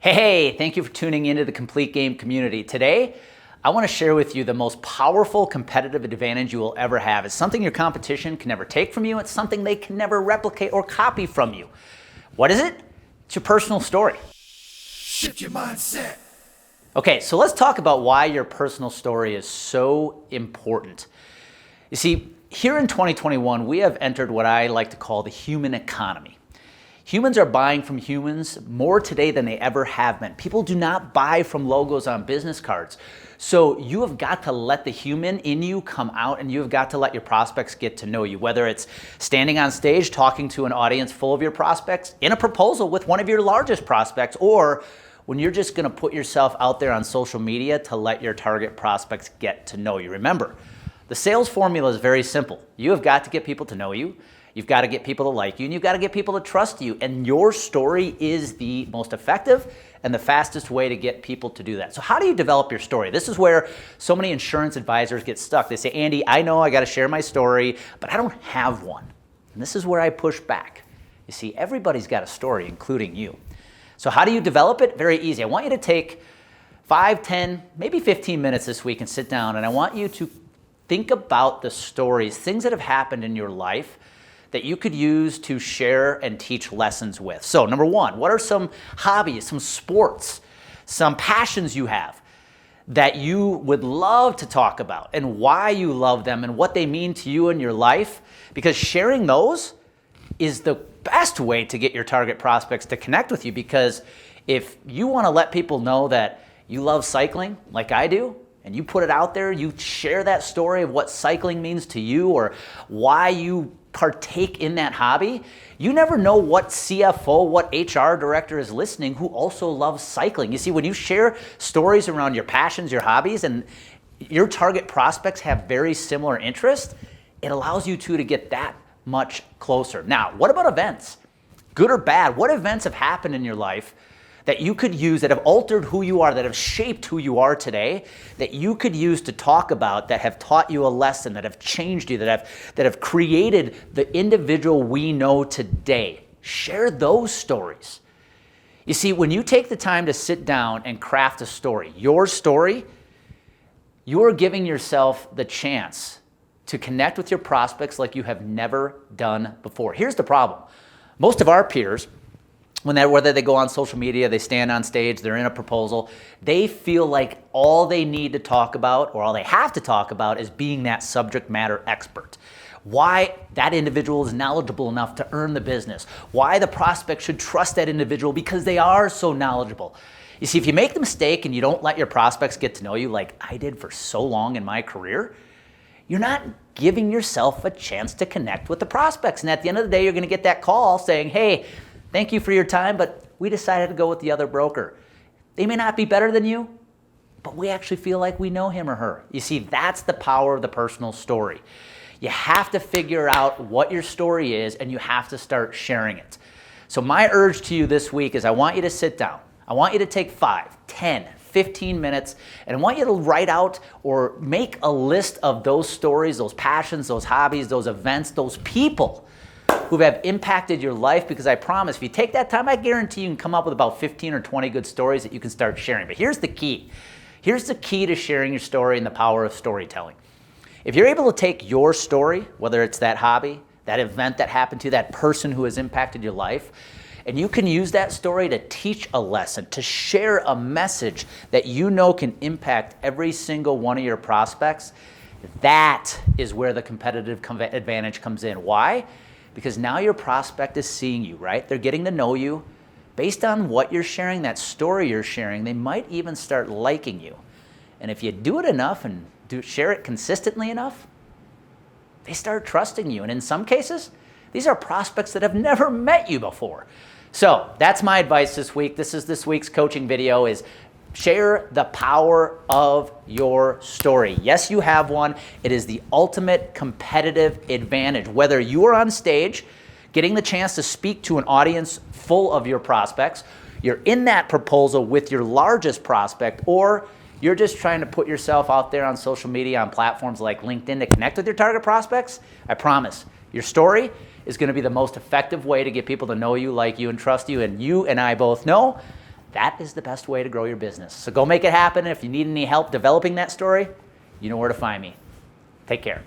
Hey, thank you for tuning into the Complete Game community. Today, I want to share with you the most powerful competitive advantage you will ever have. It's something your competition can never take from you. It's something they can never replicate or copy from you. What is it? It's your personal story. Shift your mindset. Okay, so let's talk about why your personal story is so important. You see, here in 2021, we have entered what I like to call the human economy. Humans are buying from humans more today than they ever have been. People do not buy from logos on business cards. So you have got to let the human in you come out, and you have got to let your prospects get to know you. Whether it's standing on stage, talking to an audience full of your prospects, in a proposal with one of your largest prospects, or when you're just gonna put yourself out there on social media to let your target prospects get to know you. Remember, the sales formula is very simple. You have got to get people to know you. You've got to get people to like you, and you've got to get people to trust you. And your story is the most effective and the fastest way to get people to do that. So how do you develop your story? This is where so many insurance advisors get stuck. They say, Andy, I know I got to share my story, but I don't have one. And this is where I push back. You see, everybody's got a story, including you. So how do you develop it? Very easy. I want you to take 5, 10, maybe 15 minutes this week and sit down, and I want you to think about the stories, things that have happened in your life that you could use to share and teach lessons with. So number one, what are some hobbies, some sports, some passions you have that you would love to talk about, and why you love them and what they mean to you in your life? Because sharing those is the best way to get your target prospects to connect with you. Because if you want to let people know that you love cycling like I do, and you put it out there, you share that story of what cycling means to you or why you partake in that hobby, you never know what CFO, what HR director is listening who also loves cycling. You see, when you share stories around your passions, your hobbies, and your target prospects have very similar interests, it allows you two to get that much closer. Now, what about events? Good or bad? What events have happened in your life that you could use, that have altered who you are, that have shaped who you are today, that you could use to talk about, that have taught you a lesson, that have changed you, that have created the individual we know today? Share those stories. You see, when you take the time to sit down and craft a story, your story, you're giving yourself the chance to connect with your prospects like you have never done before. Here's the problem. Most of our peers, whether they go on social media, they stand on stage, they're in a proposal, they feel like all they need to talk about, or all they have to talk about, is being that subject matter expert. Why that individual is knowledgeable enough to earn the business. Why the prospect should trust that individual because they are so knowledgeable. You see, if you make the mistake and you don't let your prospects get to know you like I did for so long in my career, you're not giving yourself a chance to connect with the prospects. And at the end of the day, you're going to get that call saying, hey, thank you for your time, but we decided to go with the other broker. They may not be better than you, but we actually feel like we know him or her. You see, that's the power of the personal story. You have to figure out what your story is, and you have to start sharing it. So my urge to you this week is I want you to sit down. I want you to take 5, 10, 15 minutes, and I want you to write out or make a list of those stories, those passions, those hobbies, those events, those people who have impacted your life. Because I promise, if you take that time, I guarantee you can come up with about 15 or 20 good stories that you can start sharing. But here's the key. Here's the key to sharing your story and the power of storytelling. If you're able to take your story, whether it's that hobby, that event that happened to you, that person who has impacted your life, and you can use that story to teach a lesson, to share a message that you know can impact every single one of your prospects, that is where the competitive advantage comes in. Why? Because now your prospect is seeing you, right? They're getting to know you. Based on what you're sharing, that story you're sharing, they might even start liking you. And if you do it enough and share it consistently enough, they start trusting you. And in some cases, these are prospects that have never met you before. So that's my advice this week. This is this week's coaching video, is share the power of your story. Yes, you have one. It is the ultimate competitive advantage. Whether you are on stage getting the chance to speak to an audience full of your prospects, you're in that proposal with your largest prospect, or you're just trying to put yourself out there on social media, on platforms like LinkedIn to connect with your target prospects, I promise your story is going to be the most effective way to get people to know you, like you, and trust you. And you and I both know That is the best way to grow your business. So go make it happen. If you need any help developing that story, you know where to find me. Take care.